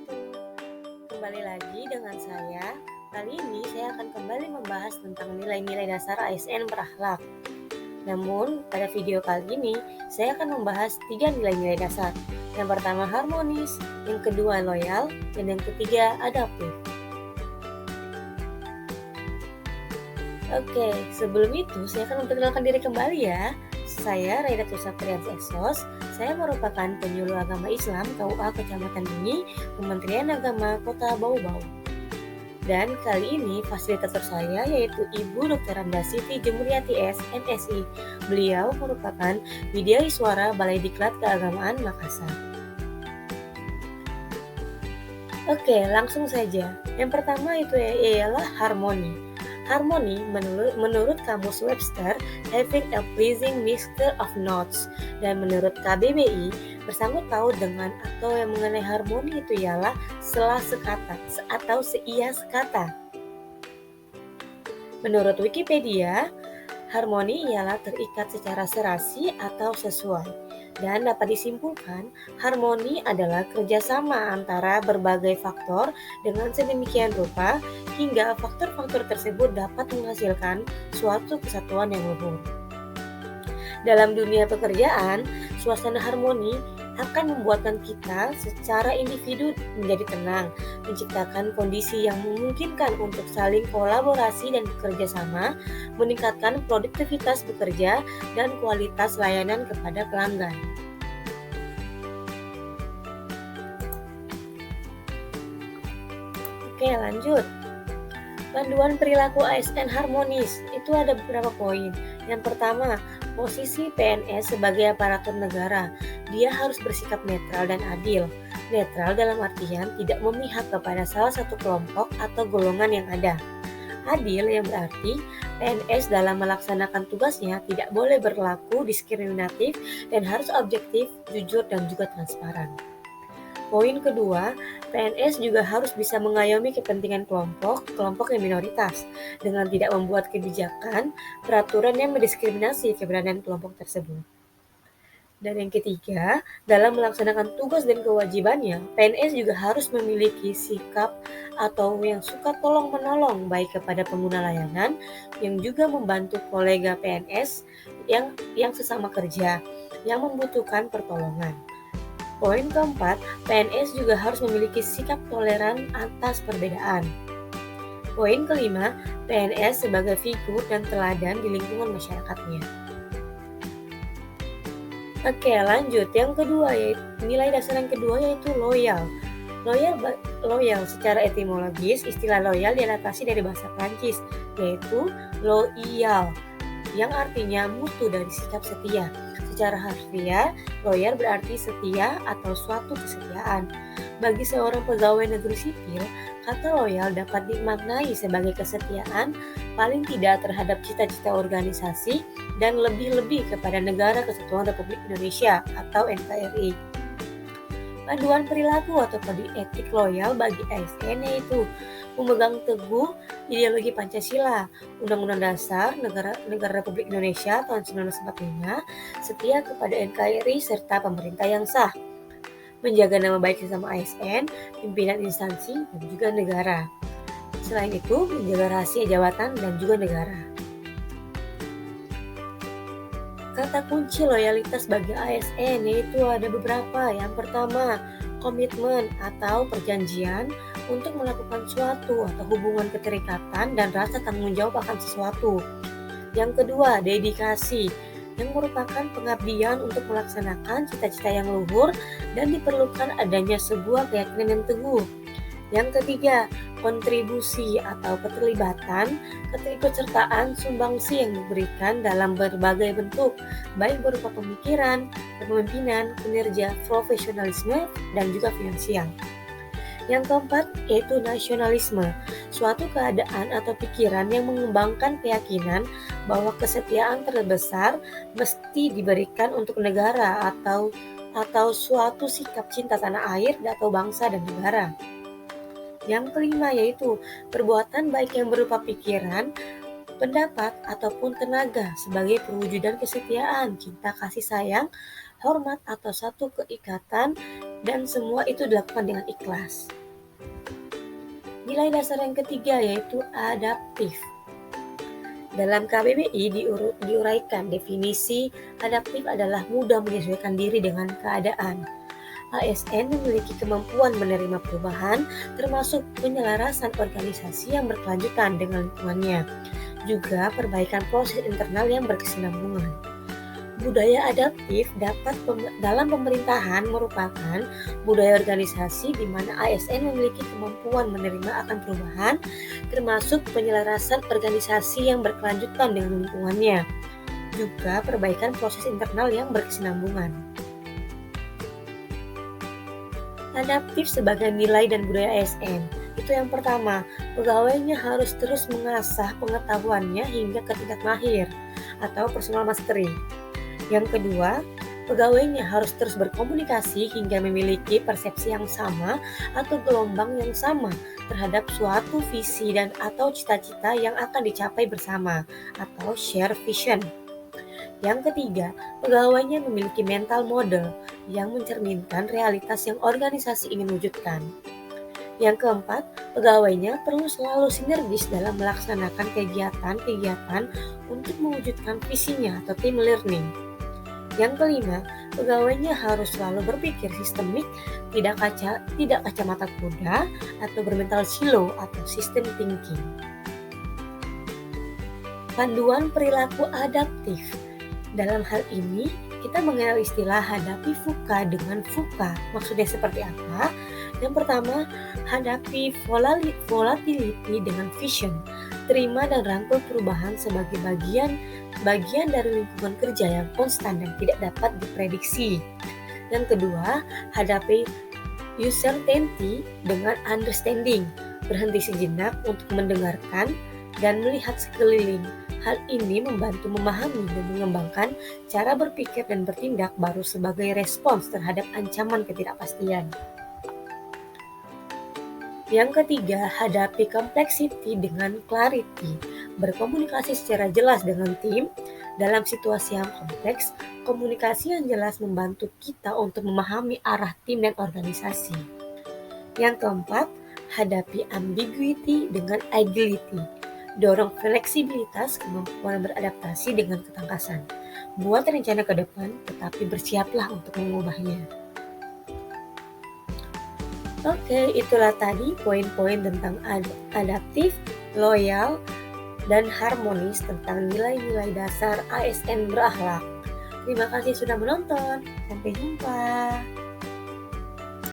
wabarakatuh. Kembali lagi dengan saya. Kali ini saya akan kembali membahas tentang nilai-nilai dasar ASN berakhlak. Namun, pada video kali ini, saya akan membahas 3 nilai-nilai dasar. Yang pertama harmonis, yang kedua loyal, dan yang ketiga adaptif. Oke, sebelum itu saya akan memperkenalkan diri kembali ya. Saya Raidatul Sapriyanti Esos. Saya merupakan penyuluh agama Islam KUA Kecamatan Bungi, Kementerian Agama Kota Bau-Bau. Dan kali ini fasilitator saya yaitu Ibu Dr. Randa Siti Jemuriati S, MSI. Beliau merupakan Widyawisuara Balai Diklat Keagamaan Makassar. Oke, langsung saja. Yang pertama itu ialah harmoni. Harmoni menurut Kamus Webster, having a pleasing mixture of notes. Dan menurut KBBI, bersangkut paut dengan atau yang mengenai harmoni itu ialah selah sekata atau seia sekata. Menurut Wikipedia, harmoni ialah terikat secara serasi atau sesuai. Dan dapat disimpulkan, harmoni adalah kerjasama antara berbagai faktor dengan sedemikian rupa hingga faktor-faktor tersebut dapat menghasilkan suatu kesatuan yang luhur. Dalam dunia pekerjaan, suasana harmoni akan membuatkan kita secara individu menjadi tenang, menciptakan kondisi yang memungkinkan untuk saling kolaborasi dan bekerja sama, meningkatkan produktivitas bekerja dan kualitas layanan kepada pelanggan. Oke, lanjut. Panduan perilaku ASN harmonis, itu ada beberapa poin. Yang pertama, posisi PNS sebagai aparatur negara. Dia harus bersikap netral dan adil. Netral dalam artian tidak memihak kepada salah satu kelompok atau golongan yang ada. Adil yang berarti PNS dalam melaksanakan tugasnya tidak boleh berlaku diskriminatif dan harus objektif, jujur, dan juga transparan. Poin kedua, PNS juga harus bisa mengayomi kepentingan kelompok yang minoritas, dengan tidak membuat kebijakan, peraturan yang mendiskriminasi keberadaan kelompok tersebut. Dan yang ketiga, dalam melaksanakan tugas dan kewajibannya, PNS juga harus memiliki sikap atau yang suka tolong-menolong baik kepada pengguna layanan yang juga membantu kolega PNS yang sesama kerja yang membutuhkan pertolongan. Poin keempat, PNS juga harus memiliki sikap toleran atas perbedaan. Poin kelima, PNS sebagai figur dan teladan di lingkungan masyarakatnya. Oke, lanjut. Yang kedua, nilai dasar yang kedua yaitu loyal. Loyal secara etimologis, istilah loyal diadaptasi dari bahasa Prancis, yaitu loyal, yang artinya mutu dari sikap setia. Secara harfiah, loyal berarti setia atau suatu kesetiaan. Bagi seorang pegawai negeri sipil, kata loyal dapat dimaknai sebagai kesetiaan paling tidak terhadap cita-cita organisasi dan lebih-lebih kepada Negara Kesatuan Republik Indonesia atau NKRI. Panduan perilaku atau kode etik loyal bagi ASN yaitu memegang teguh ideologi Pancasila, Undang-Undang Dasar Negara Republik Indonesia tahun 1945, setia kepada NKRI serta pemerintah yang sah, menjaga nama baik sesama ASN, pimpinan instansi, dan juga negara. Selain itu, menjaga rahasia jabatan dan juga negara. Kata kunci loyalitas bagi ASN yaitu ada beberapa. Yang pertama, komitmen atau perjanjian untuk melakukan suatu atau hubungan keterikatan dan rasa tanggung jawab akan sesuatu. Yang kedua, dedikasi yang merupakan pengabdian untuk melaksanakan cita-cita yang luhur dan diperlukan adanya sebuah keyakinan yang teguh. Yang ketiga, kontribusi atau keterlibatan, keikutsertaan, sumbangsi yang diberikan dalam berbagai bentuk, baik berupa pemikiran, kepemimpinan, kinerja, profesionalisme, dan juga finansial. Yang keempat, yaitu nasionalisme, suatu keadaan atau pikiran yang mengembangkan keyakinan bahwa kesetiaan terbesar mesti diberikan untuk negara atau suatu sikap cinta tanah air atau bangsa dan negara. Yang kelima yaitu perbuatan baik yang berupa pikiran, pendapat, ataupun tenaga sebagai perwujudan kesetiaan, cinta kasih sayang hormat atau satu keikatan, dan semua itu dilakukan dengan ikhlas. Nilai dasar yang ketiga yaitu adaptif. Dalam KBBI diuraikan definisi adaptif adalah mudah menyesuaikan diri dengan keadaan. ASN memiliki kemampuan menerima perubahan, termasuk penyelarasan organisasi yang berkelanjutan dengan lingkungannya, juga perbaikan proses internal yang berkesinambungan. Budaya adaptif dalam pemerintahan merupakan budaya organisasi di mana ASN memiliki kemampuan menerima akan perubahan, termasuk penyelarasan organisasi yang berkelanjutan dengan lingkungannya, juga perbaikan proses internal yang berkesinambungan. Adaptif sebagai nilai dan budaya ASN. Itu yang pertama, pegawainya harus terus mengasah pengetahuannya hingga ke tingkat mahir atau personal mastery. Yang kedua, pegawainya harus terus berkomunikasi hingga memiliki persepsi yang sama atau gelombang yang sama terhadap suatu visi dan atau cita-cita yang akan dicapai bersama atau share vision. Yang ketiga, pegawainya memiliki mental model yang mencerminkan realitas yang organisasi ingin wujudkan. Yang keempat, pegawainya perlu selalu sinergis dalam melaksanakan kegiatan-kegiatan untuk mewujudkan visinya atau team learning. Yang kelima, pegawainya harus selalu berpikir sistemik, tidak kacamata kuda, atau bermental silo atau system thinking. Panduan perilaku adaptif. Dalam hal ini, kita mengenal istilah hadapi VUCA dengan VUCA. Maksudnya seperti apa? Yang pertama, hadapi volatility dengan vision. Terima dan rangkul perubahan sebagai bagian dari lingkungan kerja yang konstan dan tidak dapat diprediksi. Yang kedua, hadapi uncertainty dengan understanding. Berhenti sejenak untuk mendengarkan dan melihat sekeliling. Hal ini membantu memahami dan mengembangkan cara berpikir dan bertindak baru sebagai respons terhadap ancaman ketidakpastian. Yang ketiga, hadapi complexity dengan clarity. Berkomunikasi secara jelas dengan tim. Dalam situasi yang kompleks, komunikasi yang jelas membantu kita untuk memahami arah tim dan organisasi. Yang keempat, hadapi ambiguity dengan agility. Dorong fleksibilitas, kemampuan beradaptasi dengan ketangkasan. Buat rencana ke depan, tetapi bersiaplah untuk mengubahnya. Oke, itulah tadi poin-poin tentang adaptif, loyal, dan harmonis tentang nilai-nilai dasar ASN berakhlak. Terima kasih sudah menonton. Sampai jumpa.